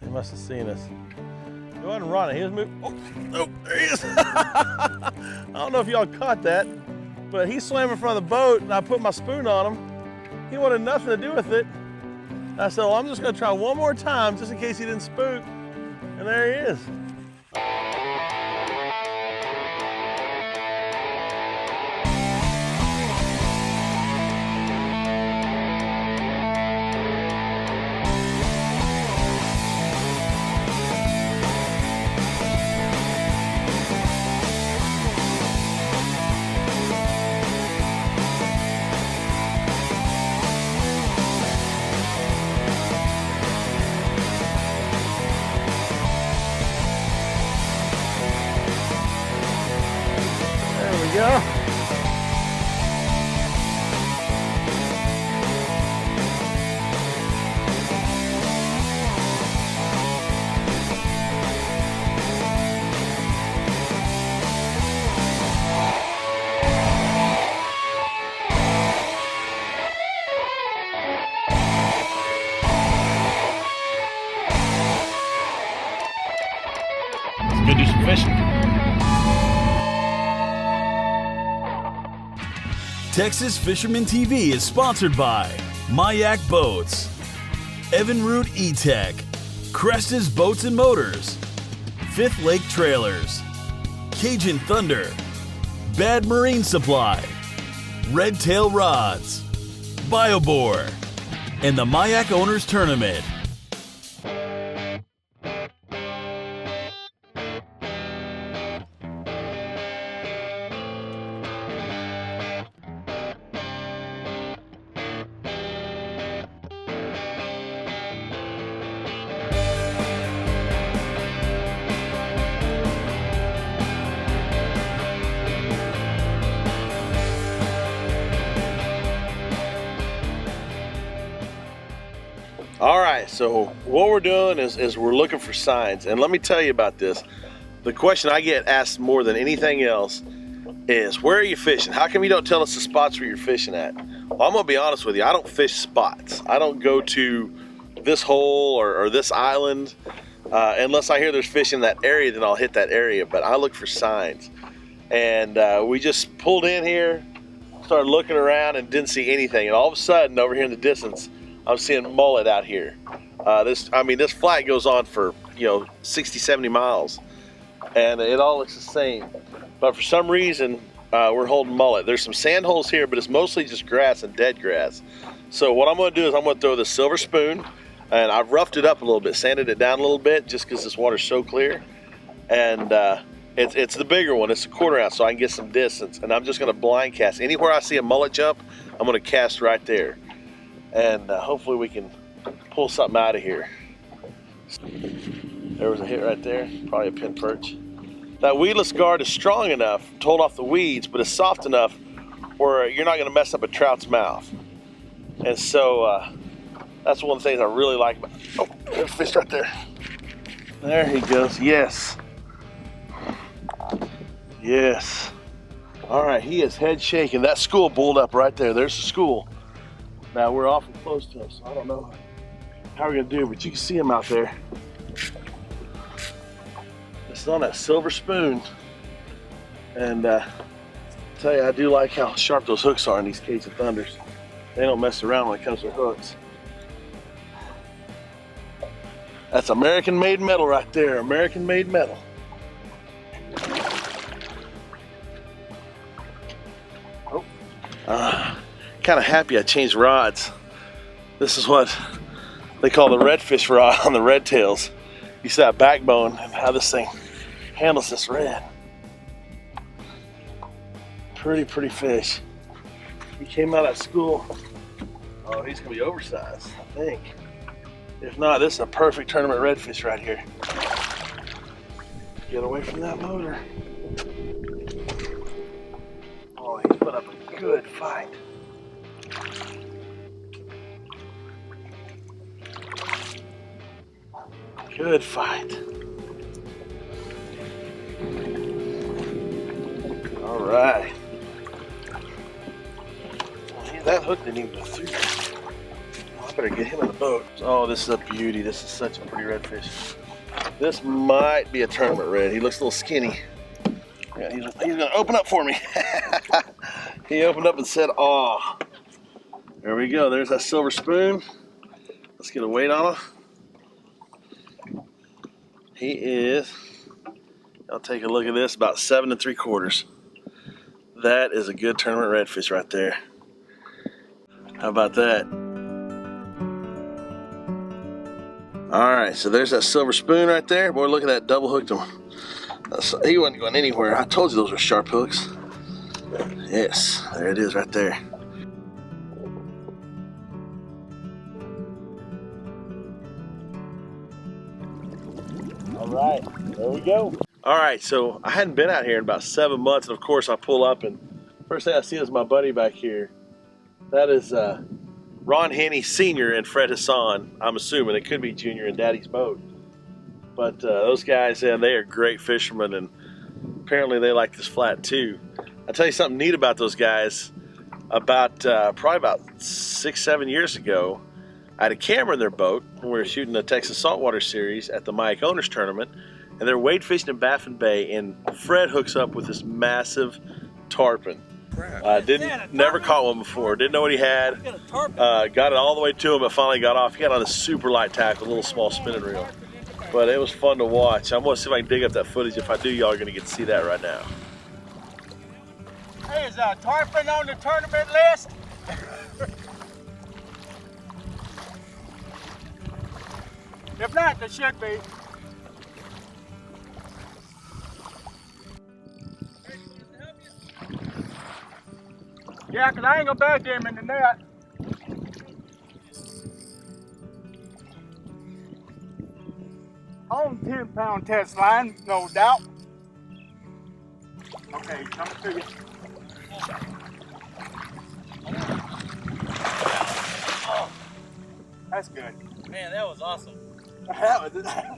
He must have seen us. Go ahead and run it. He was moving. Oh, there he is. I don't know if y'all caught that, but he swam in front of the boat and I put my spoon on him. He wanted nothing to do with it. I said, well, I'm just gonna try one more time just in case he didn't spook. And there he is. Yeah. Let's go do some fishing. Texas Fisherman TV is sponsored by Mayak Boats, Evinrude E-Tech, Crestas Boats and Motors, Fifth Lake Trailers, Cajun Thunder, Bad Marine Supply, Red Tail Rods, BioBore, and the Mayak Owners Tournament. All right, so what we're doing is we're looking for signs. And let me tell you about this. The question I get asked more than anything else is, where are you fishing? How come you don't tell us the spots where you're fishing at? Well, I'm gonna be honest with you, I don't fish spots. I don't go to this hole or this island unless I hear there's fish in that area, then I'll hit that area, but I look for signs. And we just pulled in here, started looking around and didn't see anything. And all of a sudden, over here in the distance, I'm seeing mullet out here. This flat goes on for 60, 70 miles, and it all looks the same. But for some reason, we're holding mullet. There's some sand holes here, but it's mostly just grass and dead grass. So what I'm going to do is I'm going to throw the silver spoon, and I've roughed it up a little bit, sanded it down a little bit, just because this water's so clear. And it's the bigger one. It's a 1/4 ounce, so I can get some distance. And I'm just going to blind cast. Anywhere I see a mullet jump, I'm going to cast right there. And hopefully we can pull something out of here. There was a hit right there, probably a pin perch. That weedless guard is strong enough to hold off the weeds, but it's soft enough where you're not gonna mess up a trout's mouth. And so that's one of the things I really like about it. Oh, there's a fish right there. There he goes, yes. Yes. All right, he is head shaking. That school bulled up right there. There's the school. Now we're awful close to him, so I don't know how we're gonna do, but you can see him out there. It's on that silver spoon. And I tell you, I do like how sharp those hooks are in these Cajun Thunders. They don't mess around when it comes to hooks. That's American-made metal right there, American-made metal. Oh. Kind of happy I changed rods. This is what they call the redfish rod on the red tails. You see that backbone and how this thing handles this red. Pretty fish. He came out of school. Oh, he's gonna be oversized, I think. If not, this is a perfect tournament redfish right here. Get away from that motor. Oh, he's put up a good fight. Good fight. All right. That hook didn't even go through. Well, I better get him in the boat. Oh, this is a beauty. This is such a pretty redfish. This might be a tournament red. He looks a little skinny. Yeah, he's gonna open up for me. He opened up and said, "Aw." There we go. There's that silver spoon. Let's get a weight on him. He is, I'll take a look at this, about 7 3/4. That is a good tournament redfish right there. How about that? All right, so there's that silver spoon right there. Boy, look at that, double hooked him. He wasn't going anywhere. I told you those were sharp hooks. Yes, there it is right there. All right, there we go. All right, so I hadn't been out here in about 7 months, and of course I pull up, and first thing I see is my buddy back here. That is Ron Henney Sr. and Fred Hassan. I'm assuming it could be Junior in Daddy's boat. But those guys, yeah, they are great fishermen, and apparently they like this flat too. I'll tell you something neat about those guys. Probably about 6, 7 years ago, I had a camera in their boat when we were shooting the Texas Saltwater Series at the Mike Owners Tournament, and they're wade fishing in Baffin Bay, and Fred hooks up with this massive tarpon. Never caught one before. Didn't know what he had. Got it all the way to him, but finally got off. He got on a super light tackle, a little small spinning reel. But it was fun to watch. I'm going to see if I can dig up that footage. If I do, y'all are going to get to see that right now. Hey, is a tarpon on the tournament list? If not, there should be. Yeah, because I ain't going to bag them in the net. On 10-pound test line, no doubt. Okay, coming to you. Oh, that's good. Man, that was awesome. That was That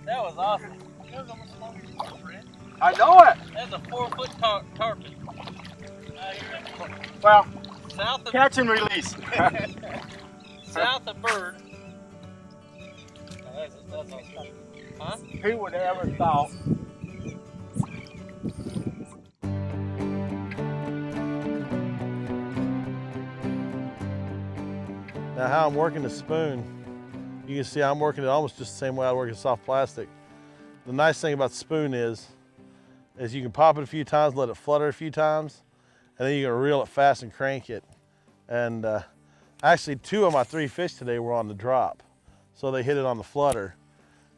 was awesome. That was almost smaller than you, Fred. I know it. That's a 4-foot tarpon. Well, South of catch and release. south of Bird. That's awesome. Huh? Who would have ever thought? Now how I'm working the spoon, you can see I'm working it almost just the same way I work in soft plastic. The nice thing about the spoon is you can pop it a few times, let it flutter a few times, and then you can reel it fast and crank it. And actually 2 of my 3 fish today were on the drop. So they hit it on the flutter.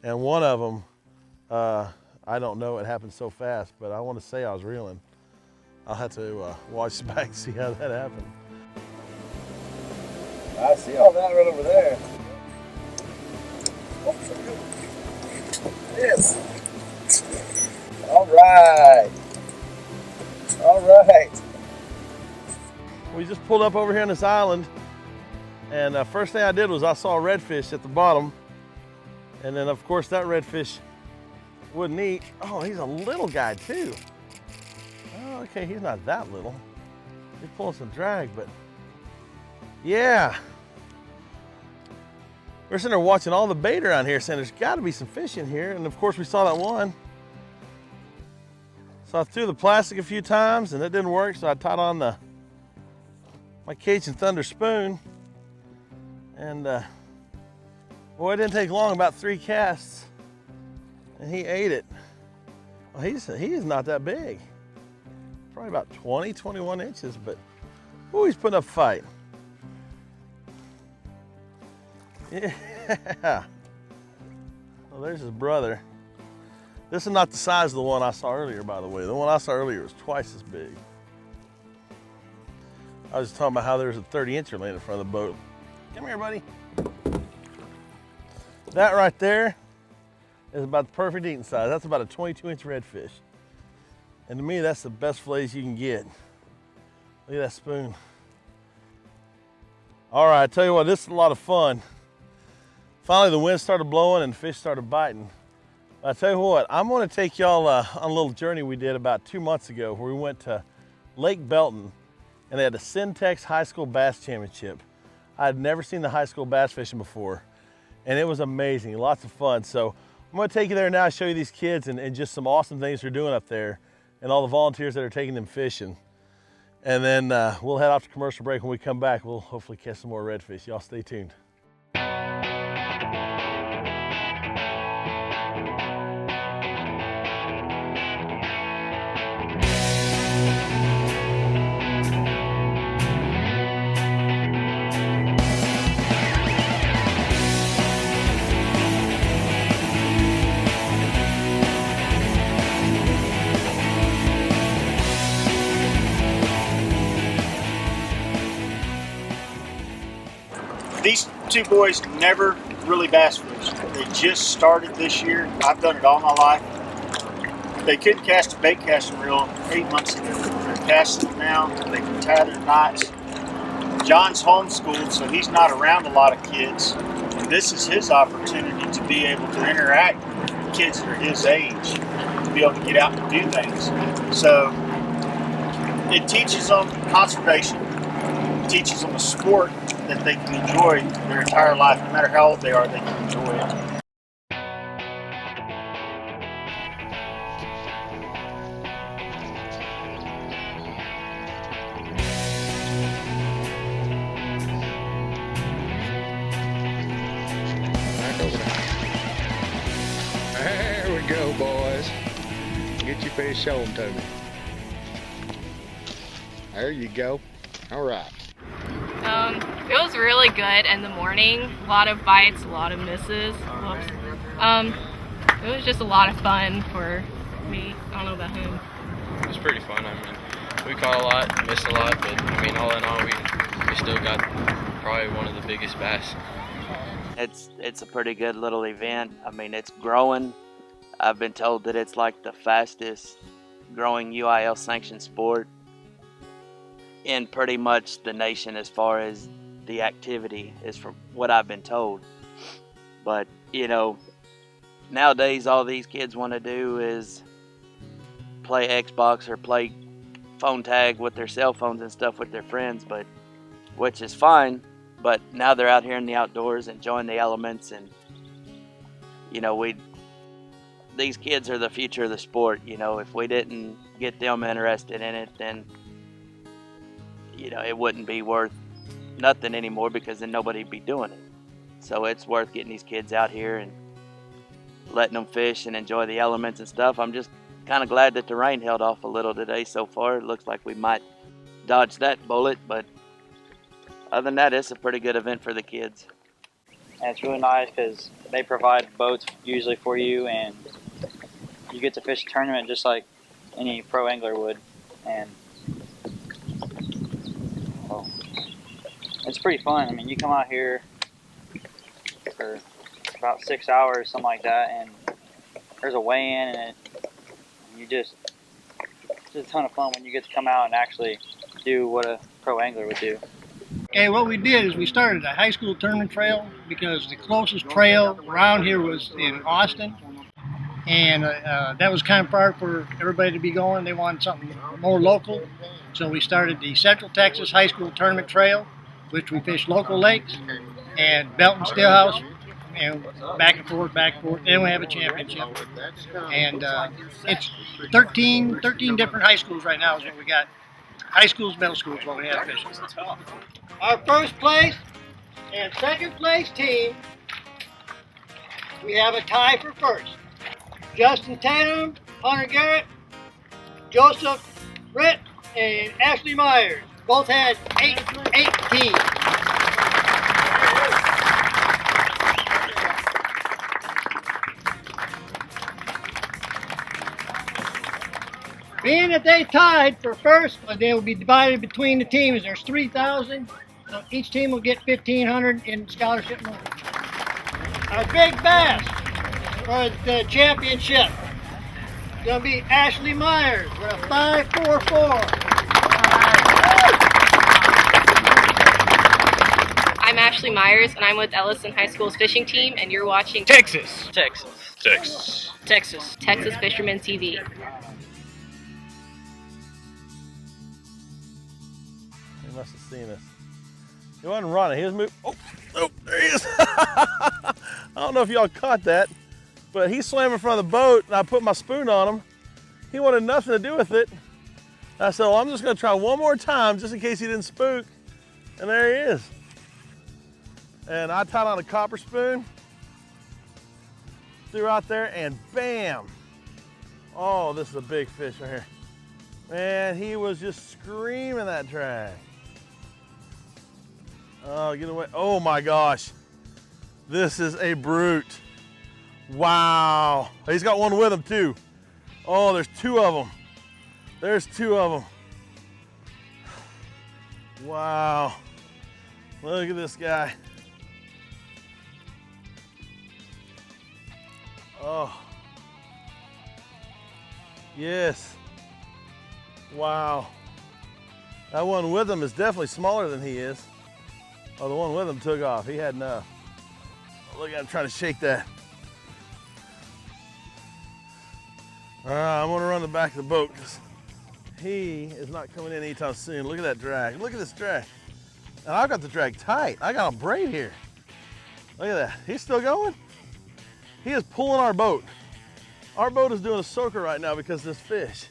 And one of them, I don't know, it happened so fast, but I want to say I was reeling. I'll have to watch back and see how that happened. I see all that right over there. Yes. All right. All right. We just pulled up over here on this island, and first thing I did was I saw a redfish at the bottom, and then of course that redfish wouldn't eat. Oh, he's a little guy too. Oh, okay, he's not that little. He's pulling some drag, but yeah. We're sitting there watching all the bait around here, saying there's got to be some fish in here, and of course we saw that one. So I threw the plastic a few times, and it didn't work, so I tied on my Cajun Thunder spoon, and boy, it didn't take long, about 3 casts, and he ate it. Well, he is not that big. Probably about 20, 21 inches, but ooh, he's putting up a fight. Yeah. Well, there's his brother. This is not the size of the one I saw earlier, by the way. The one I saw earlier was twice as big. I was just talking about how there's a 30-incher laying in front of the boat. Come here, buddy. That right there is about the perfect eating size. That's about a 22-inch redfish. And to me, that's the best fillets you can get. Look at that spoon. All right, I tell you what, this is a lot of fun. Finally, the wind started blowing and the fish started biting. I tell you what, I'm going to take y'all on a little journey we did about 2 months ago, where we went to Lake Belton, and they had the CenTex High School Bass Championship. I'd never seen the high school bass fishing before, and it was amazing, lots of fun. So I'm gonna take you there now, show you these kids and just some awesome things they're doing up there and all the volunteers that are taking them fishing. And then we'll head off to commercial break. When we come back, we'll hopefully catch some more redfish. Y'all stay tuned. These two boys never really bass fished. They just started this year. I've done it all my life. They couldn't cast a bait casting reel 8 months ago. They're casting them now. They can tie their knots. John's homeschooled, so he's not around a lot of kids. And this is his opportunity to be able to interact with kids that are his age, to be able to get out and do things. So it teaches them conservation. It teaches them a sport that they can enjoy their entire life. No matter how old they are, they can enjoy it. There we go, boys. Get your fish, show them to me. There you go. All right. It was really good in the morning. A lot of bites, a lot of misses. Whoops. It was just a lot of fun for me. I don't know about him. It was pretty fun. I mean, we caught a lot, missed a lot, but I mean, all in all, we still got probably one of the biggest bass. It's a pretty good little event. I mean, it's growing. I've been told that it's like the fastest growing UIL sanctioned sport in pretty much the nation as far as the activity is, from what I've been told. But, you know, nowadays all these kids want to do is play Xbox or play phone tag with their cell phones and stuff with their friends, but which is fine. But now they're out here in the outdoors enjoying the elements, and you know, these kids are the future of the sport. You know, if we didn't get them interested in it, then you know, it wouldn't be worth nothing anymore, because then nobody'd be doing it. So it's worth getting these kids out here and letting them fish and enjoy the elements and stuff. I'm just kind of glad that the rain held off a little today so far. It looks like we might dodge that bullet, but other than that, it's a pretty good event for the kids. And it's really nice because they provide boats usually for you, and you get to fish a tournament just like any pro angler would. And well, it's pretty fun. I mean, you come out here for about 6 hours, something like that, and there's a weigh-in, and it's a ton of fun when you get to come out and actually do what a pro angler would do. Okay, what we did is we started a high school tournament trail because the closest trail around here was in Austin, and that was kind of far for everybody to be going. They wanted something more local, so we started the Central Texas High School Tournament Trail, which we fished local lakes and Belton Stillhouse, and back and forth, and we have a championship. And it's 13 different high schools right now is what we got. High schools, middle schools, what we have fishing. Our first place and second place team, we have a tie for first. Justin Tatum, Hunter Garrett, Joseph Britt, and Ashley Myers. Both had 18. Being that they tied for first, they will be divided between the teams. There's 3,000. So each team will get 1,500 in scholarship money. Our big bass for the championship is going to be Ashley Myers with a 5.44. I'm Ashley Myers, and I'm with Ellison High School's fishing team, and you're watching Texas Fisherman TV. They must have seen us. He wasn't running, he was moving. Oh, there he is. I don't know if y'all caught that, but he swam in front of the boat and I put my spoon on him. He wanted nothing to do with it. I said, well, I'm just gonna try one more time just in case he didn't spook. And there he is. And I tied on a copper spoon, threw out there, and bam. Oh, this is a big fish right here. Man, he was just screaming that drag. Oh, get away. Oh my gosh. This is a brute. Wow. He's got one with him too. Oh, there's two of them. There's two of them. Wow. Look at this guy. Oh. Yes. Wow. That one with him is definitely smaller than he is. Oh, the one with him took off. He had enough. Look at him trying to shake that. All right, I'm gonna run the back of the boat because he is not coming in anytime soon. Look at that drag. Look at this drag. And I've got the drag tight. I got a braid here. Look at that. He's still going. He is pulling our boat. Our boat is doing a soaker right now because of this fish.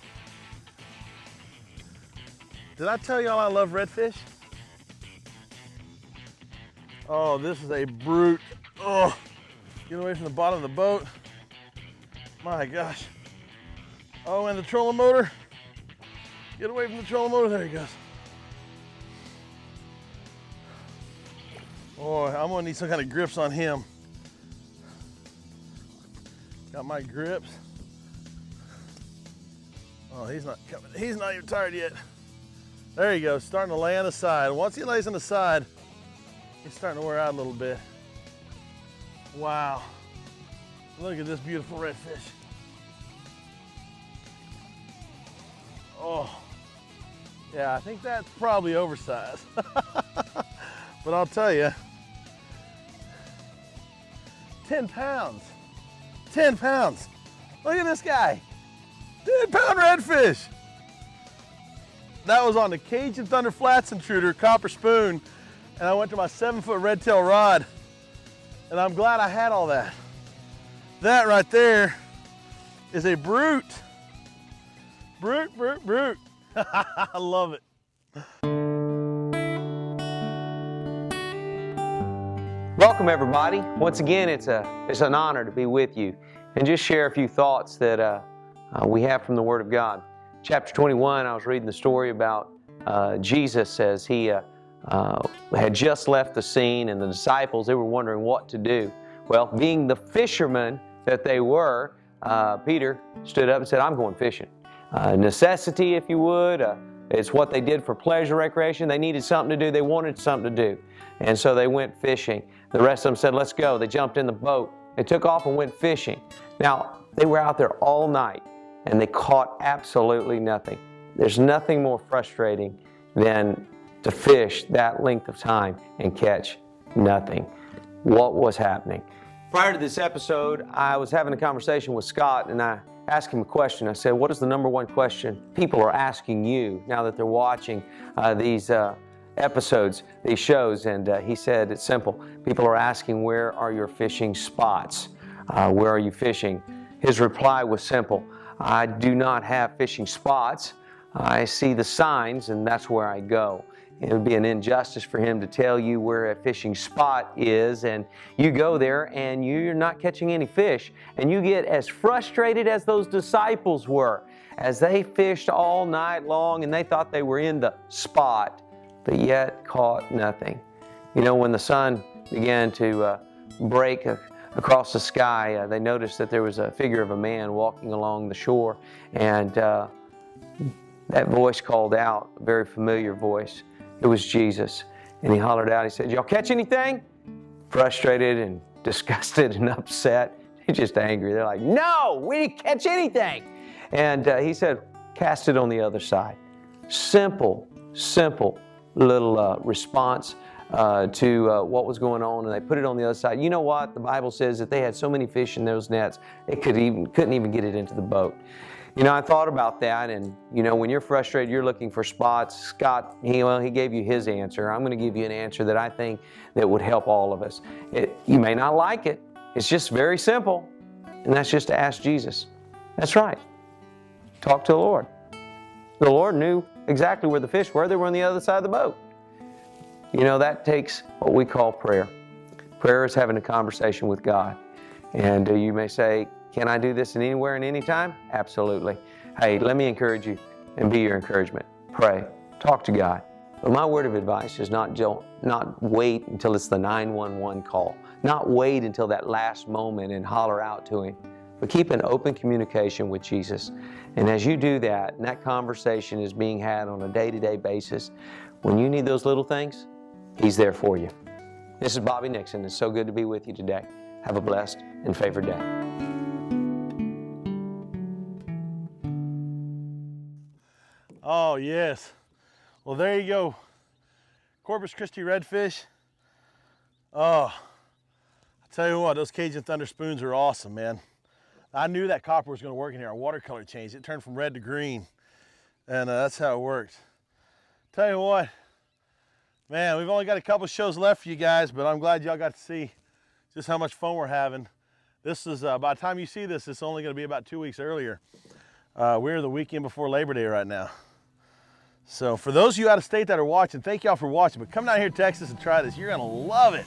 Did I tell y'all I love redfish? Oh, this is a brute. Oh, get away from the bottom of the boat. My gosh. Oh, and the trolling motor. Get away from the trolling motor. There he goes. Oh, I'm gonna need some kind of grips on him. Got my grips. Oh, he's not coming. He's not even tired yet. There he goes, starting to lay on the side. Once he lays on the side, he's starting to wear out a little bit. Wow. Look at this beautiful redfish. Oh, yeah, I think that's probably oversized. But I'll tell you, 10 pounds. 10 pounds. Look at this guy. 10-pound redfish. That was on the Cajun Thunder Flats intruder, copper spoon, and I went to my 7-foot red tail rod, and I'm glad I had all that. That right there is a brute. Brute, brute, brute. I love it. Welcome everybody. Once again, it's an honor to be with you and just share a few thoughts that we have from the Word of God. Chapter 21, I was reading the story about Jesus as he had just left the scene, and the disciples, they were wondering what to do. Well, being the fishermen that they were, Peter stood up and said, I'm going fishing. Necessity, if you would. It's what they did for pleasure, recreation. They needed something to do. They wanted something to do. And so they went fishing. The rest of them said, let's go. They jumped in the boat. They took off and went fishing. Now, they were out there all night, and they caught absolutely nothing. There's nothing more frustrating than to fish that length of time and catch nothing. What was happening? Prior to this episode, I was having a conversation with Scott, and I asked him a question. I said, what is the number one question people are asking you now that they're watching these episodes, these shows? And he said, it's simple. People are asking, where are your fishing spots? Where are you fishing? His reply was simple. I do not have fishing spots. I see the signs, and that's where I go. It would be an injustice for him to tell you where a fishing spot is, and you go there and you're not catching any fish, and you get as frustrated as those disciples were as they fished all night long and they thought they were in the spot, but yet caught nothing. You know, when the sun began to break across the sky, they noticed that there was a figure of a man walking along the shore, and that voice called out, a very familiar voice. It was Jesus. And he hollered out, he said, y'all catch anything? Frustrated and disgusted and upset. He's just angry. They're like, no, we didn't catch anything. And he said, cast it on the other side. Simple, simple little response to what was going on, and they put it on the other side. You know what? The Bible says that they had so many fish in those nets, they couldn't even get it into the boat. You know, I thought about that, and you know, when you're frustrated, you're looking for spots. Scott, he gave you his answer. I'm going to give you an answer that I think that would help all of us. You may not like it. It's just very simple, and that's just to ask Jesus. That's right. Talk to the Lord. The Lord knew exactly where the fish were. They were on the other side of the boat. You know, that takes what we call prayer. Prayer is having a conversation with God. And you may say, can I do this anywhere and anytime? Absolutely. Hey, let me encourage you and be your encouragement. Pray. Talk to God. But my word of advice is not wait until it's the 911 call. Not wait until that last moment and holler out to Him. But keep an open communication with Jesus. And as you do that, and that conversation is being had on a day-to-day basis, when you need those little things, He's there for you. This is Bobby Nixon. It's so good to be with you today. Have a blessed and favored day. Oh, yes. Well, there you go. Corpus Christi redfish. Oh, I tell you what, those Cajun Thunder spoons are awesome, man. I knew that copper was going to work in here. Our watercolor changed. It turned from red to green, and that's how it worked. Tell you what, man, we've only got a couple shows left for you guys, but I'm glad y'all got to see just how much fun we're having. This is, by the time you see this, it's only going to be about 2 weeks earlier. We're the weekend before Labor Day right now. So for those of you out of state that are watching, thank y'all for watching. But come down here to Texas and try this. You're going to love it.